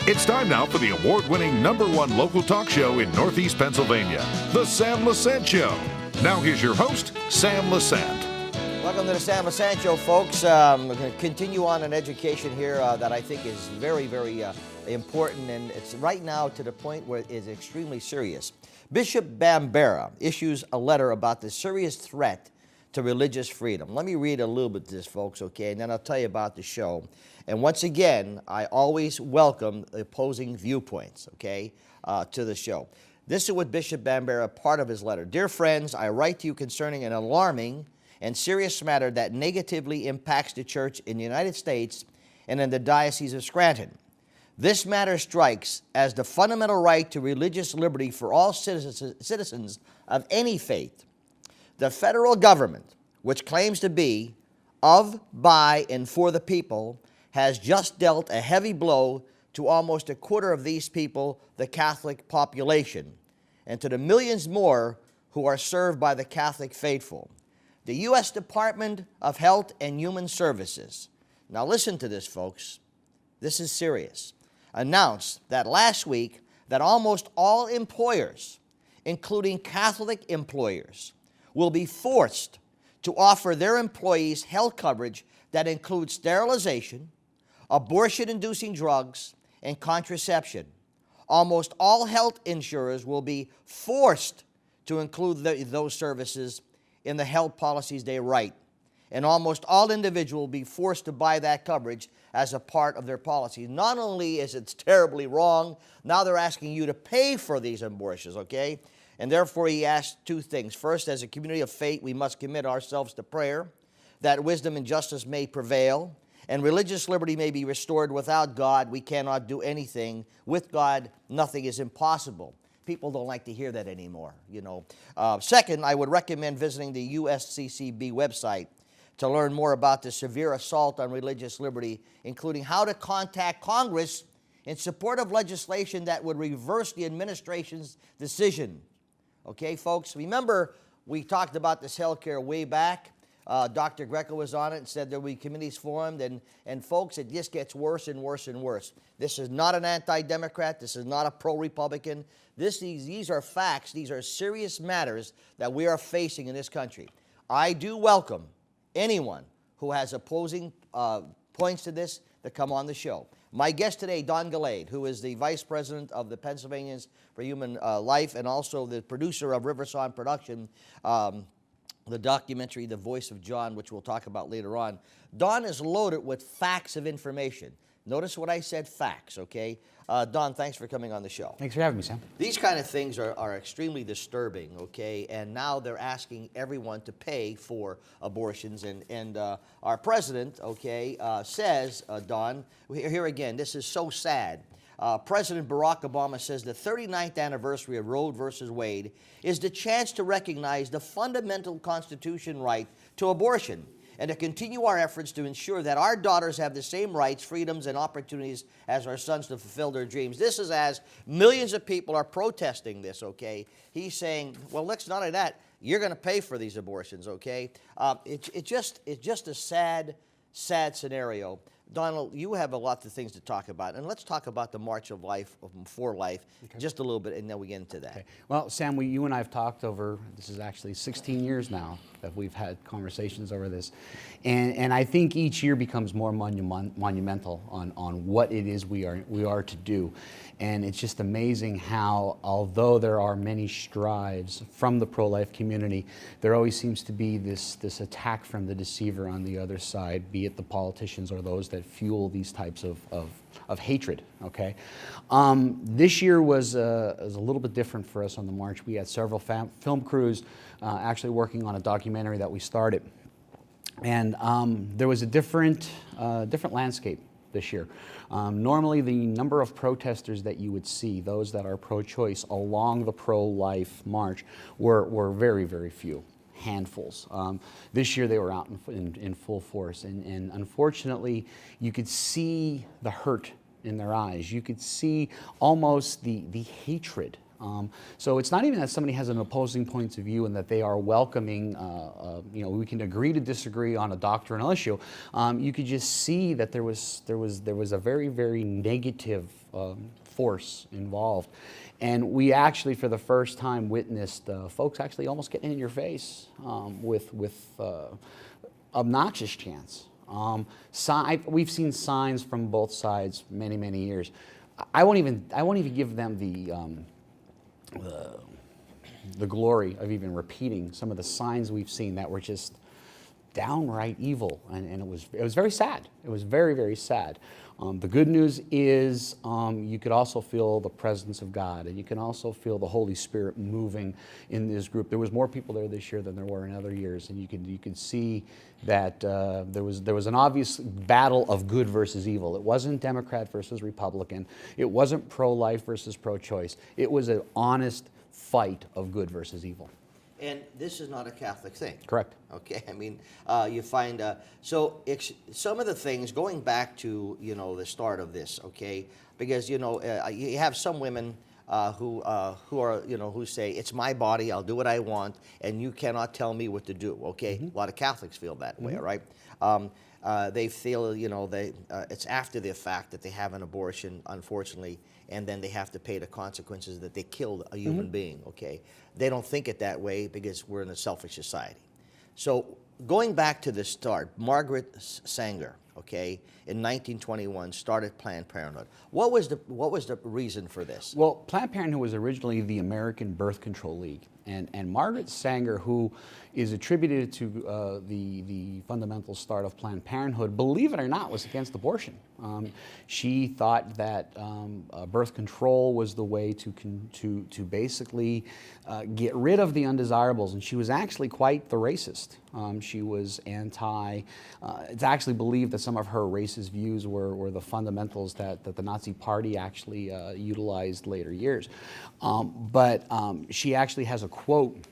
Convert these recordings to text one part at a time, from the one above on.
It's time now for the award-winning #1 local talk show in Northeast Pennsylvania, The Sam Lesante Show. Now here's your host, Sam Lesante. Welcome to the Sam Lesante Show, folks. We're going to continue on an education here that I think is very, very important, and it's right now to the point where it is extremely serious. Bishop Bambera issues a letter about the serious threat to religious freedom. Let me read a little bit of this, folks, okay, and then I'll tell you about the show. And once again, I always welcome opposing viewpoints, okay, to the show. This is what Bishop Bambera, part of his letter. Dear friends, I write to you concerning an alarming and serious matter that negatively impacts the church in the United States and in the Diocese of Scranton. This matter strikes as the fundamental right to religious liberty for all citizens of any faith. The federal government, which claims to be of, by, and for the people, has just dealt a heavy blow to almost a quarter of these people, the Catholic population, and to the millions more who are served by the Catholic faithful. The U.S. Department of Health and Human Services, now listen to this, folks, this is serious, announced that last week that almost all employers, including Catholic employers, will be forced to offer their employees health coverage that includes sterilization, abortion-inducing drugs, and contraception. Almost all health insurers will be forced to include those services in the health policies they write. And almost all individuals will be forced to buy that coverage as a part of their policy. Not only is it terribly wrong, now they're asking you to pay for these abortions, okay? And therefore, he asked two things. First, as a community of faith, we must commit ourselves to prayer, that wisdom and justice may prevail, and religious liberty may be restored. Without God, we cannot do anything. With God, nothing is impossible. People don't like to hear that anymore, you know. Second, I would recommend visiting the USCCB website to learn more about the severe assault on religious liberty, including how to contact Congress in support of legislation that would reverse the administration's decision. Okay, folks, remember we talked about this health care way back. Dr. Greco was on it and said there will be committees formed, and folks, it just gets worse and worse and worse. This is not an anti-Democrat. This is not a pro-Republican. These are facts. These are serious matters that we are facing in this country. I do welcome anyone who has opposing points to this to come on the show. My guest today, Don Galade, who is the Vice President of the Pennsylvanians for Human Life and also the producer of Riverside Production, the documentary, The Voice of John, which we'll talk about later on. Don is loaded with facts of information. Notice what I said, facts, okay? Don, thanks for coming on the show. Thanks for having me, Sam. These kind of things are extremely disturbing, okay? And now they're asking everyone to pay for abortions. And our president, okay, says, Don, here again, this is so sad. President Barack Obama says the 39th anniversary of Roe versus Wade is the chance to recognize the fundamental constitutional right to abortion and to continue our efforts to ensure that our daughters have the same rights, freedoms, and opportunities as our sons to fulfill their dreams. This is as millions of people are protesting this, okay? He's saying, well, let's not only that, you're going to pay for these abortions, okay? It's just a sad, sad scenario. Donald, you have a lot of things to talk about, and let's talk about the March of Life, for Life, okay, just a little bit, and then we get into that. Okay. Well, Sam, you and I have talked over, this is actually 16 years now that we've had conversations over this, and I think each year becomes more monumental on what it is we are to do, and it's just amazing how, although there are many strides from the pro-life community, there always seems to be this attack from the deceiver on the other side, be it the politicians or those that fuel these types of hatred, okay? This year was a little bit different for us on the march. We had several film crews actually working on a documentary that we started. And there was a different landscape this year. Normally the number of protesters that you would see, those that are pro-choice along the pro-life march, were very, very few. Handfuls. This year they were out in full force, and unfortunately you could see the hurt in their eyes. You could see almost the hatred So it's not even that somebody has an opposing point of view and that they are welcoming, we can agree to disagree on a doctrinal issue. You could just see that there was a very, very negative force involved. And we actually, for the first time, witnessed folks actually almost getting in your face with obnoxious chants. We've seen signs from both sides many, many years. I won't even give them the glory of even repeating some of the signs we've seen that were just downright evil, and it was very sad. It was very, very sad. The good news is you could also feel the presence of God, and you can also feel the Holy Spirit moving in this group. There was more people there this year than there were in other years, and you could see that there was an obvious battle of good versus evil. It wasn't Democrat versus Republican. It wasn't pro-life versus pro-choice. It was an honest fight of good versus evil. And this is not a Catholic thing. Correct. Okay, I mean, you find, some of the things, going back to, the start of this, okay, because, you have some women who say, it's my body, I'll do what I want, and you cannot tell me what to do, okay? Mm-hmm. A lot of Catholics feel that way, right? They feel, it's after the fact that they have an abortion, unfortunately, and then they have to pay the consequences that they killed a human being, okay? They don't think it that way because we're in a selfish society. So going back to the start, Margaret Sanger, okay, in 1921 started Planned Parenthood. What was the reason for this? Well, Planned Parenthood was originally the American Birth Control League, and Margaret Sanger, who is attributed to the fundamental start of Planned Parenthood, believe it or not, was against abortion. She thought that birth control was the way to basically get rid of the undesirables, and she was actually quite the racist. She was anti. It's actually believed that some of her racist views were the fundamentals that the Nazi Party actually utilized later years. But she actually has a quote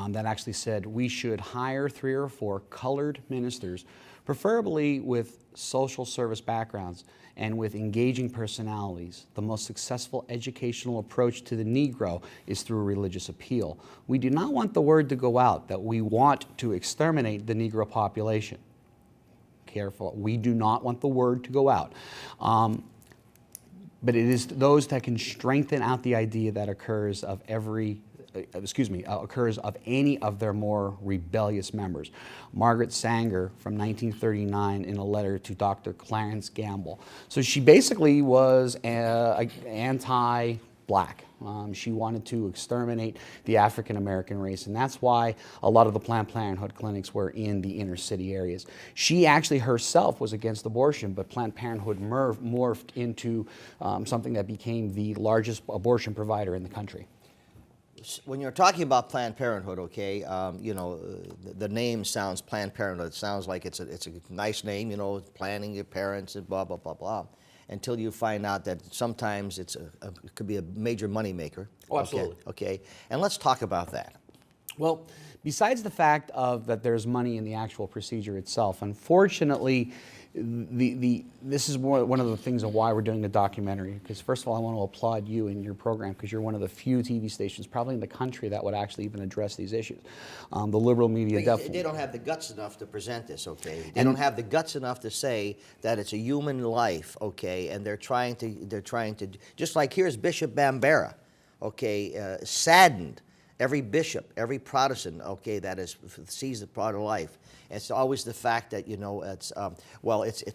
that actually said, "We should hire 3 or 4 colored ministers, preferably with social service backgrounds and with engaging personalities. The most successful educational approach to the Negro is through religious appeal. We do not want the word to go out that we want to exterminate the Negro population." Careful, we do not want the word to go out. But it is those that can strengthen out the idea that occurs of any of their more rebellious members. Margaret Sanger from 1939 in a letter to Dr. Clarence Gamble. So she basically was anti-black. She wanted to exterminate the African American race, and that's why a lot of the Planned Parenthood clinics were in the inner city areas. She actually herself was against abortion, but Planned Parenthood morphed into something that became the largest abortion provider in the country. When you're talking about Planned Parenthood, okay, the name sounds Planned Parenthood. It sounds like it's a nice name, planning your parents and blah, blah, blah, blah, until you find out that sometimes it could be a major moneymaker. Oh, absolutely. Okay, and let's talk about that. Well, besides the fact of that there's money in the actual procedure itself, unfortunately, this is one of the things of why we're doing the documentary. Because first of all, I want to applaud you and your program, because you're one of the few TV stations probably in the country that would actually even address these issues. The liberal media definitely. They don't have the guts enough to present this, okay? They don't have the guts enough to say that it's a human life, okay? And they're trying to just like here's Bishop Bambera, okay, saddened. Every bishop, every Protestant, okay, that sees the part of life. It's always the fact that, it's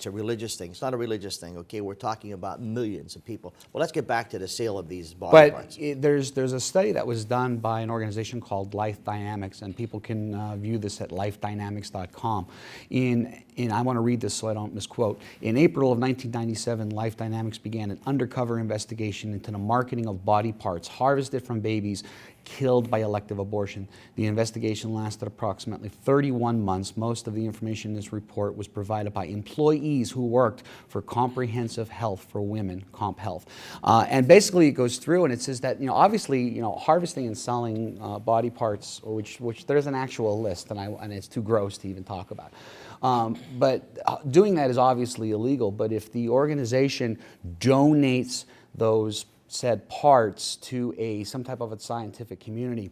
a religious thing. It's not a religious thing, okay? We're talking about millions of people. Well, let's get back to the sale of these body parts. But there's a study that was done by an organization called Life Dynamics, and people can view this at lifedynamics.com. I want to read this so I don't misquote. In April of 1997, Life Dynamics began an undercover investigation into the marketing of body parts harvested from babies killed by elective abortion. The investigation lasted approximately 31 months. Most of the information in this report was provided by employees who worked for Comprehensive Health for Women, Comp Health. And basically it goes through and it says that, obviously, harvesting and selling body parts, which there's an actual list, and it's too gross to even talk about. But doing that is obviously illegal, but if the organization donates those said parts to some type of a scientific community,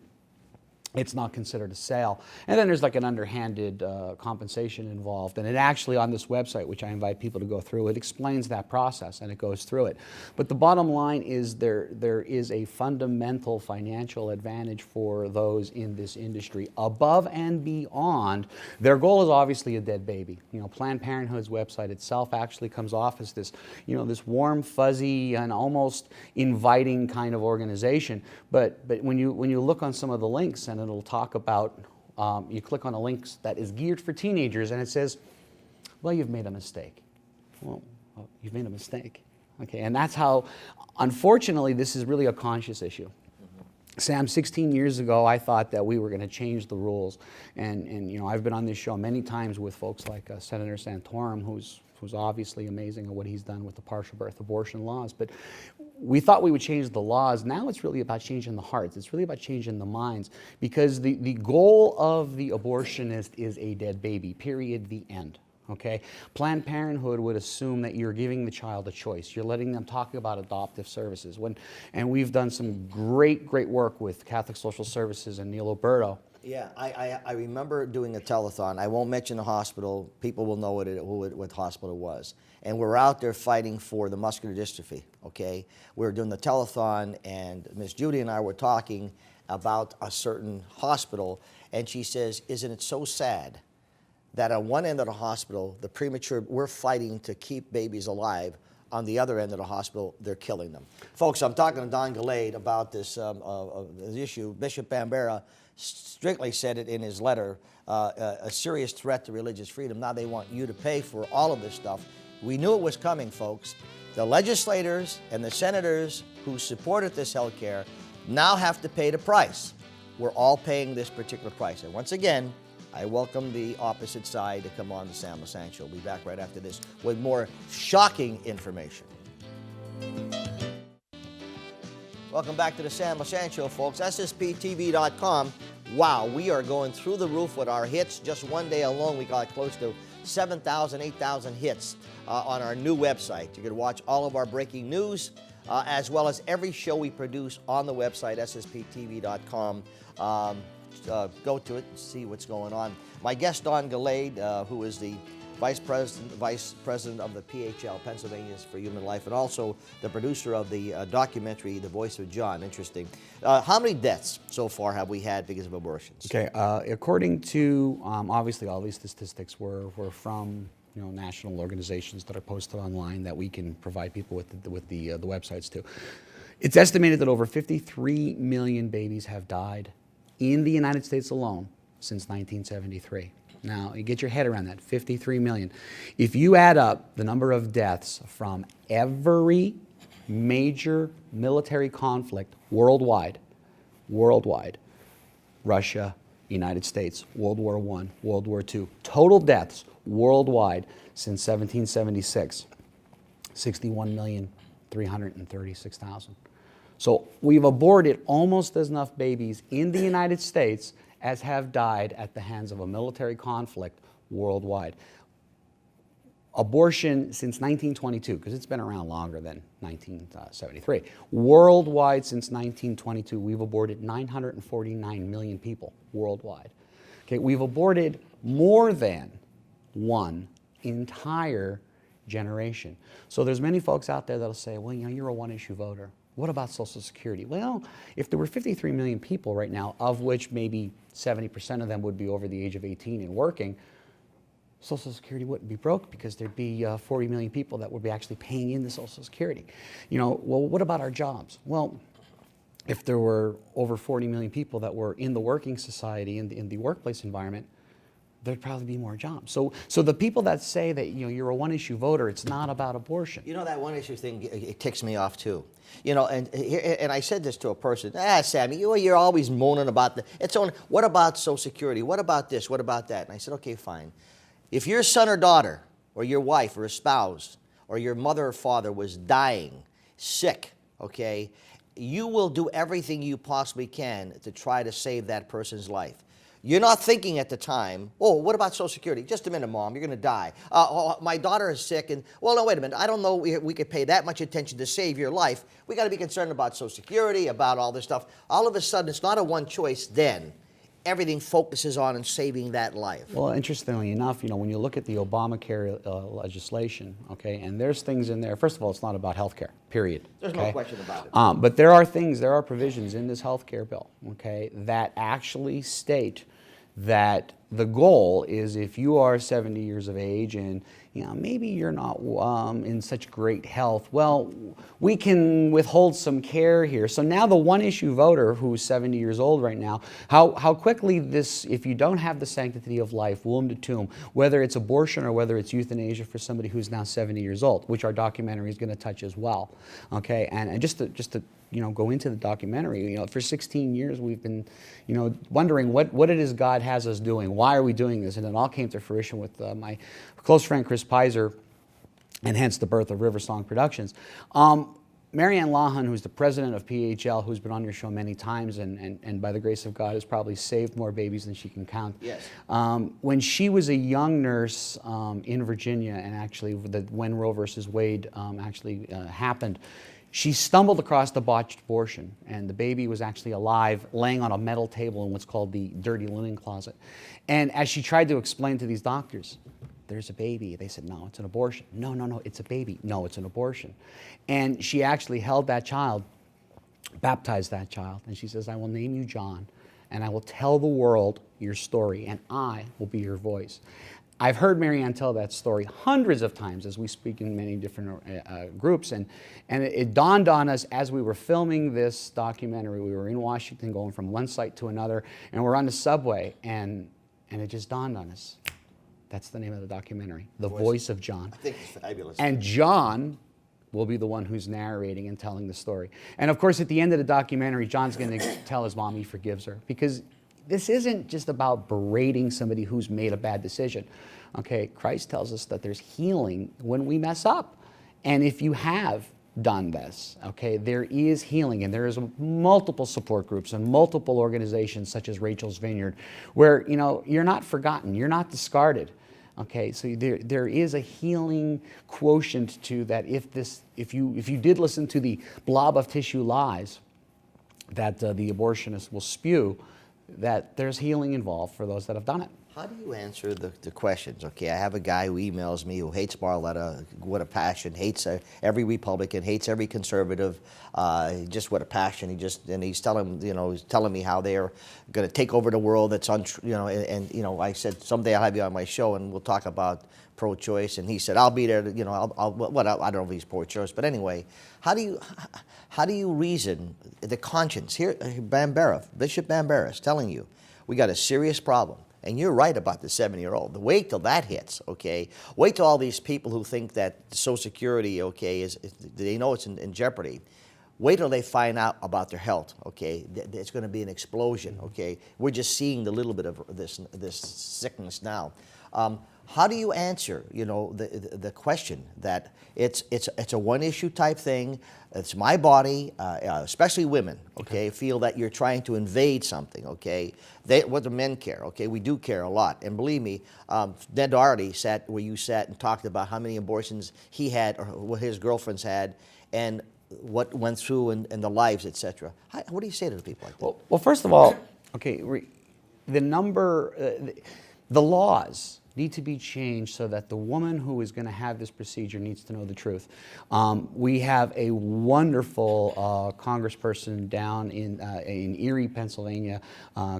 it's not considered a sale. And then there's like an underhanded compensation involved. And it actually, on this website, which I invite people to go through, it explains that process and it goes through it. But the bottom line is there is a fundamental financial advantage for those in this industry above and beyond. Their goal is obviously a dead baby. You know, Planned Parenthood's website itself actually comes off as this, you know, this warm, fuzzy, and almost inviting kind of organization. But when you look on some of the links, and it'll talk about, you click on a link that is geared for teenagers, and it says, well, you've made a mistake. Well, you've made a mistake. Okay, and that's how, unfortunately, this is really a conscious issue. Sam, 16 years ago, I thought that we were going to change the rules. And you know, I've been on this show many times with folks like Senator Santorum, who's obviously amazing at what he's done with the partial birth abortion laws. But we thought we would change the laws. Now it's really about changing the hearts. It's really about changing the minds, because the goal of the abortionist is a dead baby, period, the end. Okay? Planned Parenthood would assume that you're giving the child a choice. You're letting them talk about adoptive services. And we've done some great work with Catholic Social Services and Neil Oberto. Yeah, I remember doing a telethon. I won't mention the hospital. People will know what the hospital was. And we're out there fighting for the muscular dystrophy, okay? We were doing the telethon, and Miss Judy and I were talking about a certain hospital, and she says, isn't it so sad that on one end of the hospital, the premature, we're fighting to keep babies alive. On the other end of the hospital, they're killing them. Folks, I'm talking to Don Galade about this issue. Bishop Bambera strictly said it in his letter, a serious threat to religious freedom. Now they want you to pay for all of this stuff. We knew it was coming, folks. The legislators and the senators who supported this health care now have to pay the price. We're all paying this particular price. And once again, I welcome the opposite side to come on the Sam Lesante Show. We'll be back right after this with more shocking information. Welcome back to the Sam Lesante Show, folks. SSPTV.com. Wow, we are going through the roof with our hits. Just one day alone, we got close to 7,000, 8,000 hits on our new website. You can watch all of our breaking news, as well as every show we produce on the website, SSPTV.com. Go to it and see what's going on. My guest, Don Galade, who is the Vice President of the PHL, Pennsylvanians for Human Life, and also the producer of the documentary, The Voice of John. Interesting. How many deaths so far have we had because of abortions? Okay, according to, obviously all these statistics were from national organizations that are posted online that we can provide people with the websites to. It's estimated that over 53 million babies have died in the United States alone since 1973. Now, you get your head around that, 53 million. If you add up the number of deaths from every major military conflict worldwide, Russia, United States, World War I, World War II, total deaths worldwide since 1776, 61,336,000. So we've aborted almost as enough babies in the United States as have died at the hands of a military conflict worldwide. Abortion since 1922, because it's been around longer than 1973. Worldwide since 1922, we've aborted 949 million people worldwide. Okay, we've aborted more than one entire generation. So there's many folks out there that'll say, well, you're a one-issue voter. What about Social Security? Well, if there were 53 million people right now, of which maybe 70% of them would be over the age of 18 and working, Social Security wouldn't be broke because there'd be 40 million people that would be actually paying into Social Security. Well, what about our jobs? Well, if there were over 40 million people that were in the working society, in the workplace environment, there'd probably be more jobs. So the people that say that you're a one-issue voter, it's not about abortion. That one-issue thing, it ticks me off too. And I said this to a person. Sammy, you're always moaning about what about Social Security? What about this? What about that? And I said, okay, fine. If your son or daughter, or your wife or a spouse, or your mother or father was dying, sick, okay, you will do everything you possibly can to try to save that person's life. You're not thinking at the time, oh, what about Social Security? Just a minute, Mom, you're going to die. Oh, my daughter is sick, and, well, no, wait a minute. I don't know we could pay that much attention to save your life. We got to be concerned about Social Security, about all this stuff. All of a sudden, it's not a one choice then. Everything focuses on saving that life. Well, interestingly enough, when you look at the Obamacare legislation, okay, and there's things in there. First of all, it's not about health care, period. There's no question about it. But there are provisions in this health care bill, okay, that actually state that the goal is if you are 70 years of age and maybe you're not in such great health, well, we can withhold some care here. So now the one-issue voter who's 70 years old right now, how quickly this, if you don't have the sanctity of life, womb to tomb, whether it's abortion or whether it's euthanasia for somebody who's now 70 years old, which our documentary is going to touch as well, okay? And just to go into the documentary, for 16 years we've been, wondering what it is God has us doing. Why are we doing this? And it all came to fruition with my close friend Chris Pizer, and hence the birth of River Song Productions. Marianne Lahan, who's the president of PHL, who's been on your show many times, and by the grace of God has probably saved more babies than she can count. Yes. When she was a young nurse in Virginia, and actually when Roe versus Wade happened, she stumbled across the botched abortion, and the baby was actually alive, laying on a metal table in what's called the dirty linen closet. And as she tried to explain to these doctors, there's a baby. They said, no, it's an abortion. No, it's a baby. No, it's an abortion. And she actually held that child, baptized that child, and she says, I will name you John, and I will tell the world your story, and I will be your voice. I've heard Marianne tell that story hundreds of times as we speak in many different groups, and it dawned on us as we were filming this documentary. We were in Washington going from one site to another, and we're on the subway, and it just dawned on us. That's the name of the documentary, The Voice of John. I think it's fabulous. And John will be the one who's narrating and telling the story. And of course, at the end of the documentary, John's going to tell his mom he forgives her, because this isn't just about berating somebody who's made a bad decision. Okay, Christ tells us that there's healing when we mess up. And if you have done this, okay, there is healing, and there is multiple support groups and multiple organizations such as Rachel's Vineyard, where you're not forgotten, you're not discarded. Okay, so there is a healing quotient to that. If you did listen to the blob of tissue lies that the abortionists will spew, that there's healing involved for those that have done it. How do you answer the questions? Okay, I have a guy who emails me who hates Barletta with a passion, hates every Republican, hates every conservative, just with a passion. He's telling me how they're going to take over the world. That's I said someday I'll have you on my show and we'll talk about pro-choice. And he said I'll be there. I don't know if he's pro-choice, but anyway, how do you reason the conscience here? Bishop Bambaras telling you we got a serious problem. And you're right about the 70-year-old. Wait till that hits, okay? Wait till all these people who think that Social Security, okay, they know it's in jeopardy. Wait till they find out about their health, okay? It's going to be an explosion, okay? We're just seeing the little bit of this sickness now. How do you answer, the question that it's a one-issue type thing? It's my body, especially women, okay, feel that you're trying to invade something, okay? What the men care, okay? We do care a lot, and believe me, Ned Doherty sat where you sat and talked about how many abortions he had or what his girlfriends had, and what went through and the lives, etc. What do you say to the people like that? Well, first of all, okay, the laws need to be changed so that the woman who is going to have this procedure needs to know the truth. We have a wonderful congressperson down in Erie, Pennsylvania,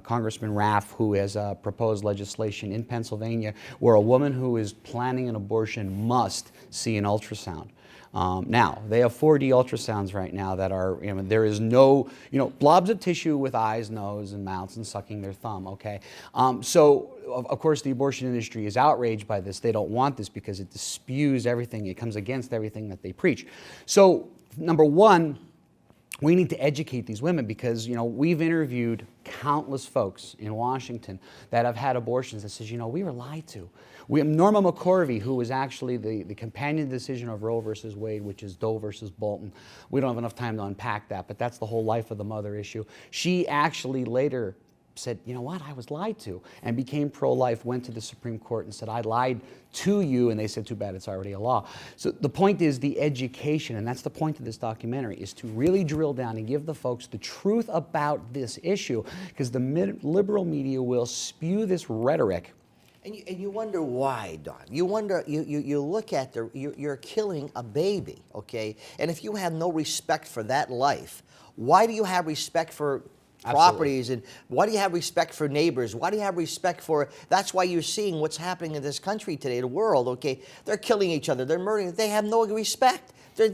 Congressman Raff, who has proposed legislation in Pennsylvania where a woman who is planning an abortion must see an ultrasound. Now, they have 4D ultrasounds right now that are, there is no, blobs of tissue with eyes, nose, and mouths and sucking their thumb, okay? So, of course, the abortion industry is outraged by this. They don't want this because it spews everything. It comes against everything that they preach. So, number one, we need to educate these women because, we've interviewed countless folks in Washington that have had abortions that says, we were lied to. Norma McCorvey, who was actually the companion decision of Roe versus Wade, which is Doe versus Bolton. We don't have enough time to unpack that, but that's the whole life of the mother issue. She actually later said, you know what, I was lied to, and became pro-life, went to the Supreme Court and said, I lied to you, and they said, too bad, it's already a law. So the point is the education, and that's the point of this documentary, is to really drill down and give the folks the truth about this issue, because the liberal media will spew this rhetoric. And you wonder why, Don. You wonder, you look at you're killing a baby, okay? And if you have no respect for that life, why do you have respect for properties? And why do you have respect for neighbors? Why do you have respect for, that's why you're seeing what's happening in this country today, the world, okay? They're killing each other, they're murdering, they have no respect. They're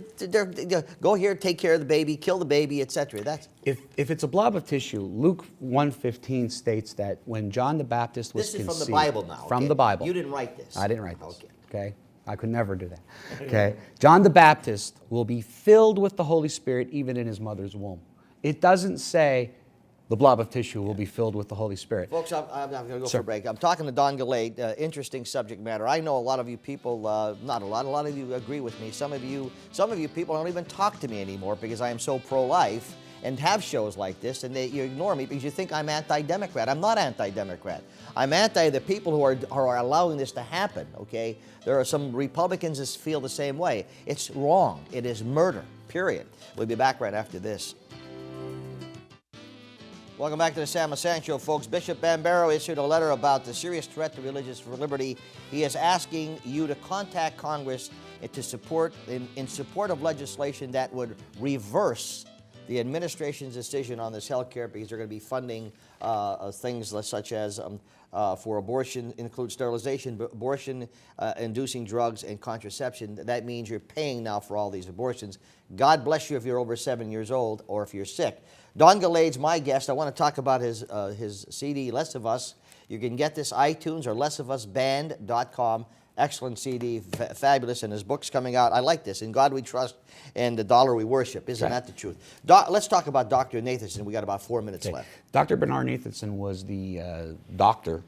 go here, take care of the baby, kill the baby, etc. That's if it's a blob of tissue, Luke 1:15 states that when John the Baptist was conceived, this is from the Bible now. From okay? the Bible. You didn't write this. I didn't write this. Okay. I could never do that. Okay. John the Baptist will be filled with the Holy Spirit even in his mother's womb. It doesn't say the blob of tissue will be filled with the Holy Spirit. Folks, I'm going to go for a break. I'm talking to Don Galade, interesting subject matter. I know a lot of you people, not a lot of you agree with me. Some of you people don't even talk to me anymore because I am so pro-life and have shows like this, and you ignore me because you think I'm anti-Democrat. I'm not anti-Democrat. I'm anti the people who are allowing this to happen, okay? There are some Republicans that feel the same way. It's wrong. It is murder, period. We'll be back right after this. Welcome back to the Sam Lesante Show, folks. Bishop Bambaro issued a letter about the serious threat to religious liberty. He is asking you to contact Congress to support in support of legislation that would reverse the administration's decision on this health care, because they're going to be funding things such as for abortion, include sterilization, abortion-inducing drugs, and contraception. That means you're paying now for all these abortions. God bless you if you're over 7 years old or if you're sick. Don Galade's my guest. I want to talk about his CD, Less of Us. You can get this iTunes or lessofusband.com. Excellent CD, fabulous, and his book's coming out. I like this, In God We Trust and The Dollar We Worship. Isn't that the truth? Let's talk about Dr. Nathanson. We got about 4 minutes left. Dr. Bernard Nathanson was the doctor,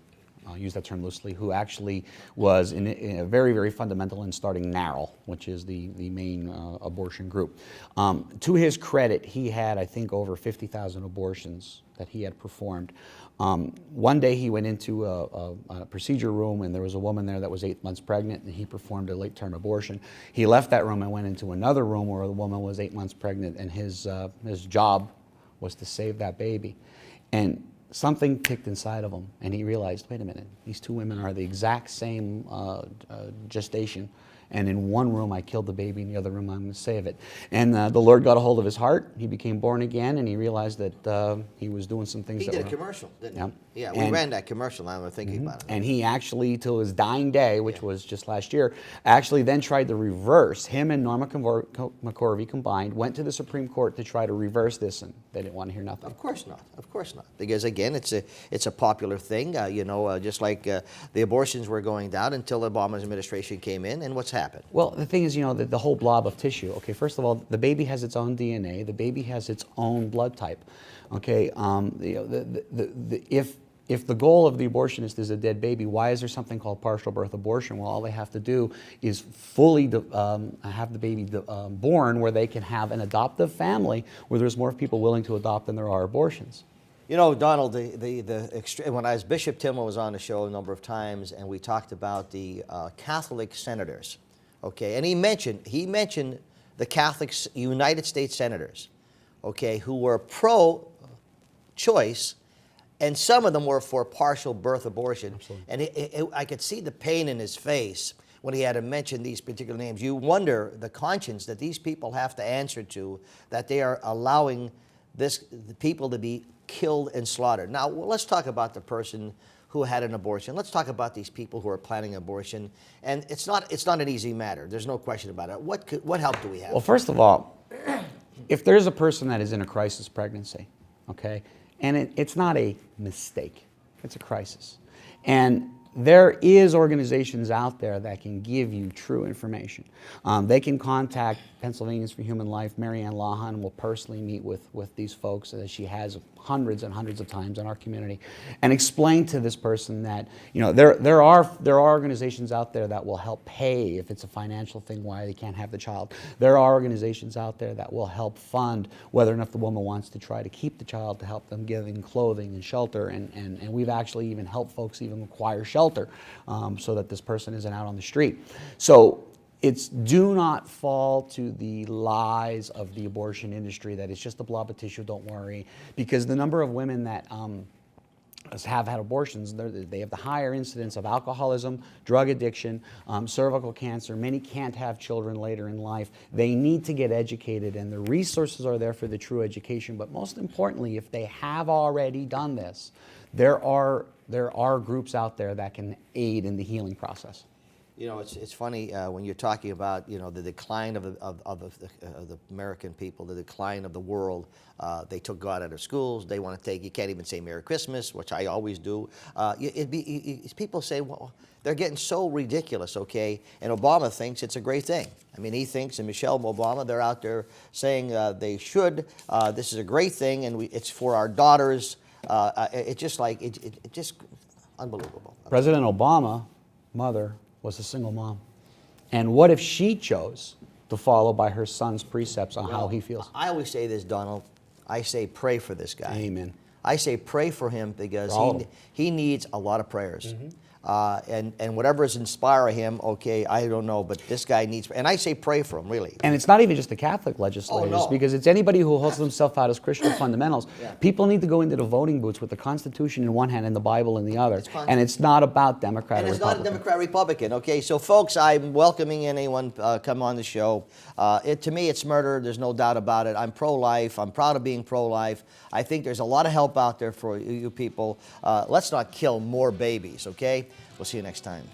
I'll use that term loosely, who actually was in very, very fundamental in starting NARAL, which is the main abortion group. To his credit, he had, I think, over 50,000 abortions that he had performed. One day he went into a procedure room, and there was a woman there that was 8 months pregnant, and he performed a late-term abortion. He left that room and went into another room where the woman was 8 months pregnant, and his job was to save that baby. And something ticked inside of him, and he realized, wait a minute, these two women are the exact same gestation, and in one room I killed the baby, in the other room I'm going to save it. And the Lord got a hold of his heart. He became born again, and he realized that he was doing some things. He did a commercial, didn't he? Yeah, we ran that commercial. Now I'm thinking about it. And he actually, till his dying day, which was just last year, actually then tried to reverse. Him and Norma McCorvey combined went to the Supreme Court to try to reverse this, and they didn't want to hear nothing. Of course not. Of course not. Because again, it's a popular thing. Just like the abortions were going down until the Obama administration came in, and what's happened? Well, the thing is, the whole blob of tissue. Okay, first of all, the baby has its own DNA. The baby has its own blood type. Okay, if the goal of the abortionist is a dead baby, why is there something called partial birth abortion? Well, all they have to do is fully have the baby born, where they can have an adoptive family, where there's more people willing to adopt than there are abortions. You know, Donald, when Bishop Timwell was on the show a number of times, and we talked about the Catholic senators, okay, and he mentioned the Catholic United States senators, okay, who were pro-choice, and some of them were for partial birth abortion. Absolutely. And I could see the pain in his face when he had to mention these particular names. You wonder the conscience that these people have to answer to, that they are allowing the people to be killed and slaughtered. Now, let's talk about the person who had an abortion. Let's talk about these people who are planning abortion. And it's not an easy matter. There's no question about it. What help do we have? Well, first of all, if there's a person that is in a crisis pregnancy, okay, and it's not a mistake, it's a crisis. And there is organizations out there that can give you true information. They can contact Pennsylvanians for Human Life, Mary Ann Lahan, will personally meet with these folks, as she has hundreds and hundreds of times in our community, and explain to this person that, you know, there are organizations out there that will help pay if it's a financial thing why they can't have the child. There are organizations out there that will help fund whether or not the woman wants to try to keep the child, to help them giving clothing and shelter, and we've actually even helped folks even acquire shelter so that this person isn't out on the street. So it's, do not fall to the lies of the abortion industry that it's just a blob of tissue, don't worry, because the number of women that have had abortions, they have the higher incidence of alcoholism, drug addiction, cervical cancer. Many can't have children later in life. They need to get educated, and the resources are there for the true education. But most importantly, if they have already done this, there are groups out there that can aid in the healing process. You know, it's funny when you're talking about, you know, the decline of the American people, the decline of the world. They took God out of schools. They want to take, you can't even say Merry Christmas, which I always do. People say, well, they're getting so ridiculous, okay? And Obama thinks it's a great thing. I mean, he thinks, and Michelle Obama, they're out there saying they should. This is a great thing, and it's for our daughters. It's just like, it just unbelievable. President Obama, mother, was a single mom. And what if she chose to follow by her son's precepts on how he feels? I always say this, Donald. I say pray for this guy. Amen. I say pray for him because he needs a lot of prayers. Mm-hmm. And whatever is inspiring him, okay, I don't know, but this guy needs, and I say pray for him, really. And it's not even just the Catholic legislators, no. because it's anybody who holds themselves out as Christian fundamentals. Yeah. People need to go into the voting booths with the Constitution in one hand and the Bible in the other. And it's not about Democrat or Republican. And it's not a Democrat-Republican, okay? So, folks, I'm welcoming anyone come on the show. To me, it's murder. There's no doubt about it. I'm pro-life. I'm proud of being pro-life. I think there's a lot of help out there for you people. Let's not kill more babies, okay? We'll see you next time.